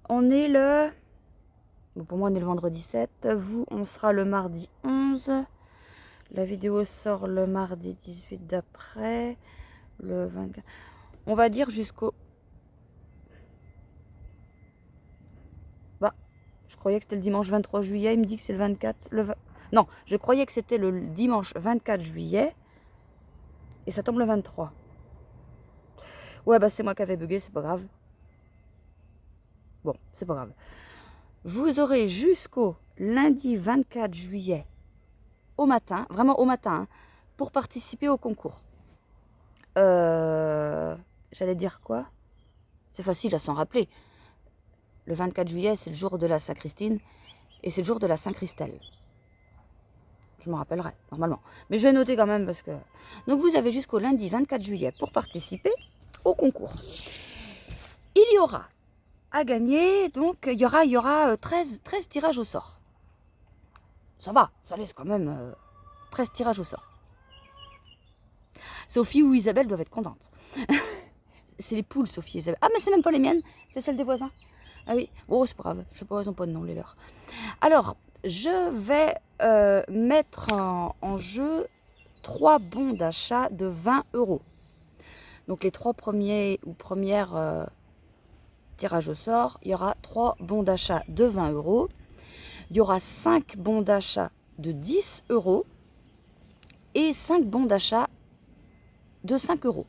[SPEAKER 1] On est le... Bon, pour moi, on est le vendredi 7. Vous, on sera le mardi 11. La vidéo sort le mardi 18 d'après. Le 24. On va dire jusqu'au... Bah, je croyais que c'était le dimanche 23 juillet. Il me dit que c'est le 24. Non, je croyais que c'était le dimanche 24 juillet. Et ça tombe le 23. Ouais, bah c'est moi qui avais bugué, c'est pas grave. Bon, c'est pas grave. Vous aurez jusqu'au lundi 24 juillet au matin, vraiment au matin, hein, pour participer au concours. J'allais dire quoi? C'est facile à s'en rappeler. Le 24 juillet, c'est le jour de la Saint-Christine et c'est le jour de la Saint-Christelle. Je m'en rappellerai, normalement. Mais je vais noter quand même parce que... Donc vous avez jusqu'au lundi 24 juillet pour participer au concours. Il y aura à gagner, donc il y aura 13 tirages au sort. ça va, ça laisse quand même 13 tirages au sort. Sophie ou Isabelle doivent être contentes. C'est les poules, Sophie et Isabelle. Ah, mais c'est même pas les miennes, c'est celles des voisins. Ah oui, bon, c'est pas grave, je sais pas, elles ont pas de nom, les leurs. Alors, je vais mettre en jeu 3 bons d'achat de 20 €. Donc, les 3 premiers ou premières tirages au sort, il y aura 3 bons d'achat de 20 €. Il y aura 5 bons d'achat de 10 € et 5 bons d'achat de 5 €.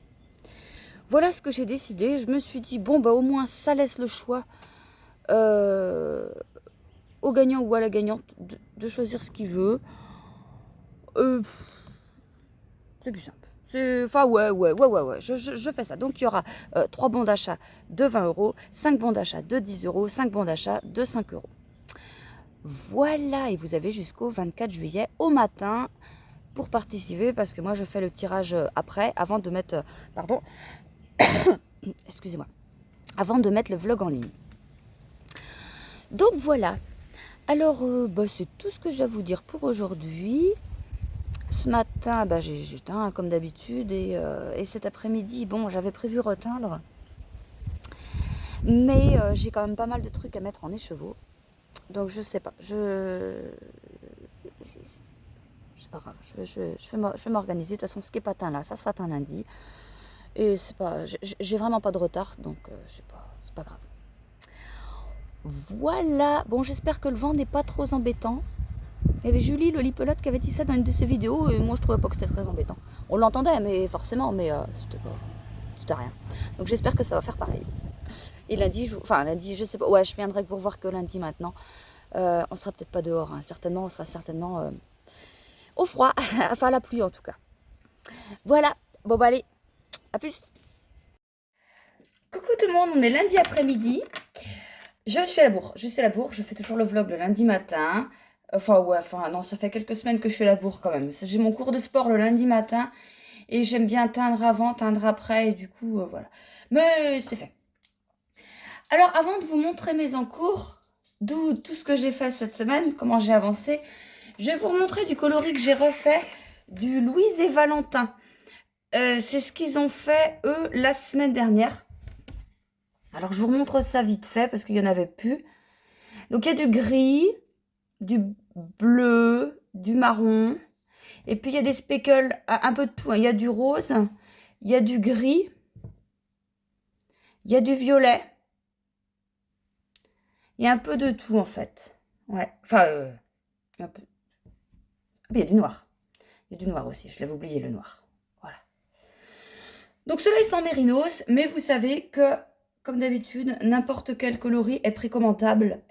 [SPEAKER 1] Voilà ce que j'ai décidé. Je me suis dit, bon, bah au moins ça laisse le choix au gagnant ou à la gagnante de choisir ce qu'il veut. C'est plus simple. Enfin, ouais, je fais ça. Donc, il y aura 3 bons d'achat de 20 €, 5 bons d'achat de 10 €, 5 bons d'achat de 5 €. Voilà, et vous avez jusqu'au 24 juillet au matin pour participer, parce que moi, je fais le tirage après, avant de mettre... pardon. Excusez-moi. Avant de mettre le vlog en ligne. Donc, voilà. Alors, c'est tout ce que j'ai à vous dire pour aujourd'hui. Ce matin, j'ai teint comme d'habitude et cet après-midi, bon, j'avais prévu reteindre, mais j'ai quand même pas mal de trucs à mettre en écheveau, donc je sais pas, c'est pas grave, je vais m'organiser. De toute façon, ce qui est pas teint là, ça sera teint lundi, et c'est pas, j'ai vraiment pas de retard, donc je sais pas, c'est pas grave. Voilà, bon, j'espère que le vent n'est pas trop embêtant. Il y avait Julie, l'Olipelote, qui avait dit ça dans une de ses vidéos, et moi je trouvais pas que c'était très embêtant. On l'entendait, mais forcément, mais c'était rien. Donc j'espère que ça va faire pareil. Et lundi, lundi, je sais pas, ouais, je viendrai que vous revoir que lundi maintenant. On sera peut-être pas dehors, hein. Certainement, on sera certainement au froid, enfin à la pluie en tout cas. Voilà, bon bah allez, à plus. Coucou tout le monde, on est lundi après-midi. Je suis à la bourre, je fais toujours le vlog le lundi matin. Non, ça fait quelques semaines que je fais la bourre quand même. J'ai mon cours de sport le lundi matin et j'aime bien teindre avant, teindre après, et du coup, voilà. Mais c'est fait. Alors, avant de vous montrer mes encours, d'où tout ce que j'ai fait cette semaine, comment j'ai avancé, je vais vous montrer du coloris que j'ai refait du Louise et Valentin. C'est ce qu'ils ont fait, eux, la semaine dernière. Alors, je vous montre ça vite fait parce qu'il n'y en avait plus. Donc, il y a du gris, du bleu, du marron. Et puis, il y a des speckles, un peu de tout. Il y a du rose, il y a du gris, il y a du violet. Il y a un peu de tout, en fait. Ouais, enfin, un peu. Ah, il y a du noir. Il y a du noir aussi, je l'avais oublié, le noir. Voilà. Donc, ceux-là, ils sont mérinos, mais vous savez que, comme d'habitude, n'importe quel coloris est précommandable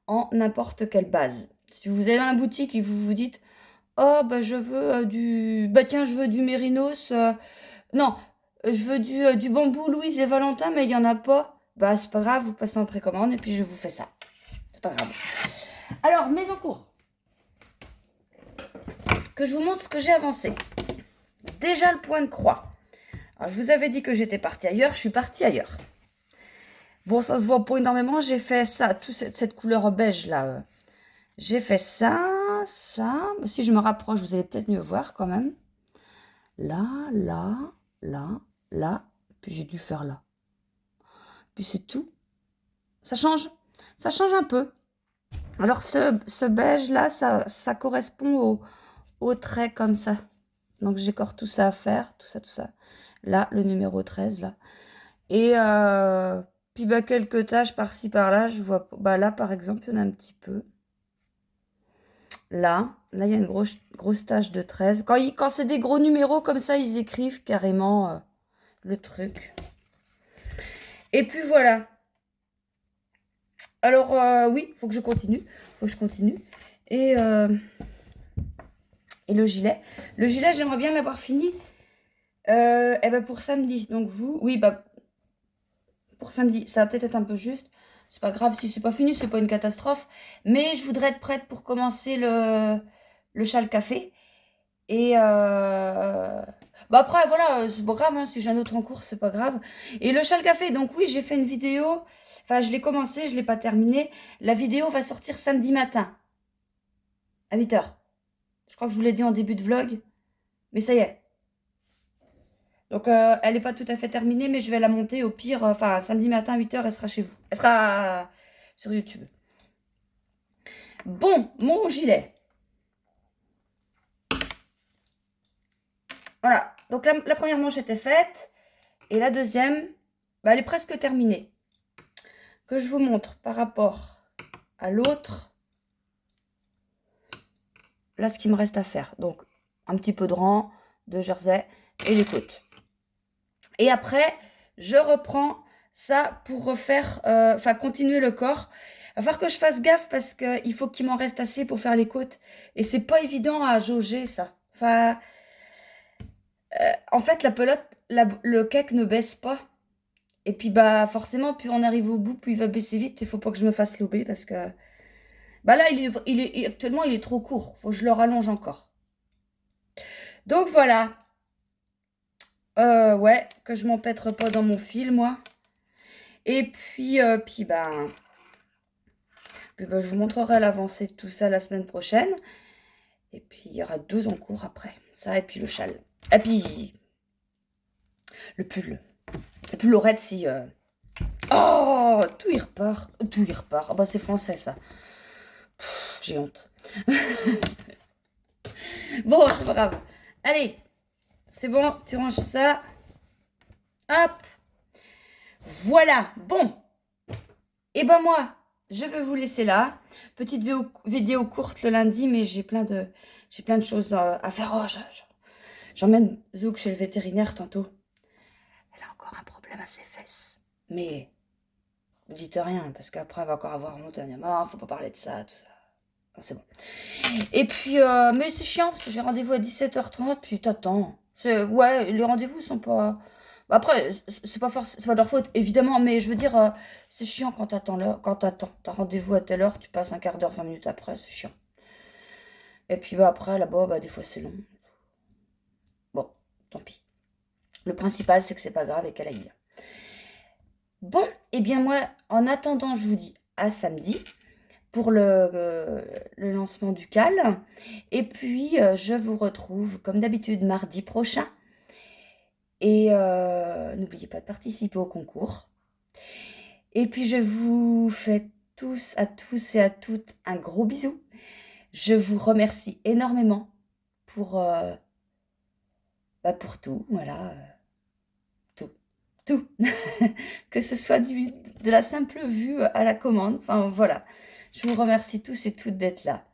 [SPEAKER 1] en n'importe quelle base. Si vous allez dans la boutique et vous vous dites « Oh, je veux tiens, je veux du mérinos. Non, je veux du bambou Louise et Valentin, mais il n'y en a pas. » C'est pas grave, vous passez en précommande et puis je vous fais ça. C'est pas grave. Alors, mes encours. Que je vous montre ce que j'ai avancé. Déjà le point de croix. Alors, je vous avais dit que j'étais partie ailleurs, je suis partie ailleurs. Bon, ça se voit pas énormément, j'ai fait ça, toute cette couleur beige là. J'ai fait ça. Si je me rapproche, vous allez peut-être mieux voir quand même. Là, puis j'ai dû faire là. Puis c'est tout. Ça change un peu. Alors ce beige là, ça correspond au trait comme ça. Donc j'ai encore tout ça à faire, tout ça. Là, le numéro 13 là. Et puis quelques taches par-ci par-là, je vois. Là par exemple, il y en a un petit peu. Là, il y a une grosse tache de 13. Quand c'est des gros numéros comme ça, ils écrivent carrément le truc. Et puis voilà. Alors, oui, il faut que je continue. Et le gilet. Le gilet, j'aimerais bien l'avoir fini pour samedi. Donc vous, oui, pour samedi, ça va peut-être être un peu juste. C'est pas grave, si c'est pas fini, c'est pas une catastrophe. Mais je voudrais être prête pour commencer le châle café. Et après, voilà, c'est pas grave, hein, si j'ai un autre en cours, c'est pas grave. Et le châle café, donc oui, j'ai fait une vidéo. Enfin, je l'ai commencé, je l'ai pas terminé. La vidéo va sortir samedi matin. à 8 h. Je crois que je vous l'ai dit en début de vlog, mais ça y est. Donc, elle n'est pas tout à fait terminée, mais je vais la monter au pire. Enfin, samedi matin à 8 h, elle sera chez vous. Elle sera sur YouTube. Bon, mon gilet. Voilà. Donc, la première manche était faite. Et la deuxième, bah, elle est presque terminée. Que je vous montre par rapport à l'autre. Là, ce qu'il me reste à faire. Donc, un petit peu de rang, de jersey et les côtes. Et après, je reprends ça pour refaire, enfin continuer le corps. Il va falloir que je fasse gaffe parce qu'il faut qu'il m'en reste assez pour faire les côtes. Et c'est pas évident à jauger ça. Enfin, en fait, la pelote, le cake ne baisse pas. Et puis bah forcément, plus on arrive au bout, plus il va baisser vite. Il faut pas que je me fasse lober parce que... Bah là, actuellement, il est trop court. Faut que je le rallonge encore. Donc voilà. Ouais, que je m'empêtre pas dans mon fil, moi. Et puis, je vous montrerai l'avancée de tout ça la semaine prochaine. Et puis, il y aura 2 en cours après. Ça, et puis le châle. Et puis, le pull. Le pull Lorette, si... Oh, tout y repart. Tout y repart. Ah bah, c'est français, ça. J'ai honte. Bon, c'est pas grave. Allez, c'est bon, tu ranges ça. Hop. Voilà. Bon. Et ben moi, je vais vous laisser là. Petite vidéo courte le lundi, mais j'ai plein de choses à faire. Oh, j'emmène Zouk chez le vétérinaire tantôt. Elle a encore un problème à ses fesses. Mais ne dites rien, parce qu'après, elle va encore avoir honte. Ah, faut pas parler de ça, tout ça. Non, c'est bon. Et puis, mais c'est chiant, parce que j'ai rendez-vous à 17h30, puis t'attends. Ouais, les rendez-vous sont pas... Après, c'est pas de leur faute, évidemment, mais je veux dire, c'est chiant quand t'attends t'as rendez-vous à telle heure, tu passes un quart d'heure, 20 minutes après, c'est chiant. Et puis bah après, là-bas, bah, des fois c'est long. Bon, tant pis. Le principal, c'est que c'est pas grave et qu'elle aille bien. Bon, et bien moi, en attendant, je vous dis à samedi pour le lancement du cal. Et puis, je vous retrouve, comme d'habitude, mardi prochain. Et n'oubliez pas de participer au concours. Et puis, je vous fais à tous et à toutes un gros bisou. Je vous remercie énormément pour tout, voilà. Tout. Que ce soit de la simple vue à la commande. Enfin, voilà. Je vous remercie tous et toutes d'être là.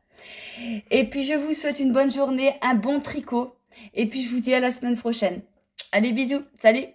[SPEAKER 1] Et puis, je vous souhaite une bonne journée, un bon tricot. Et puis, je vous dis à la semaine prochaine. Allez, bisous. Salut.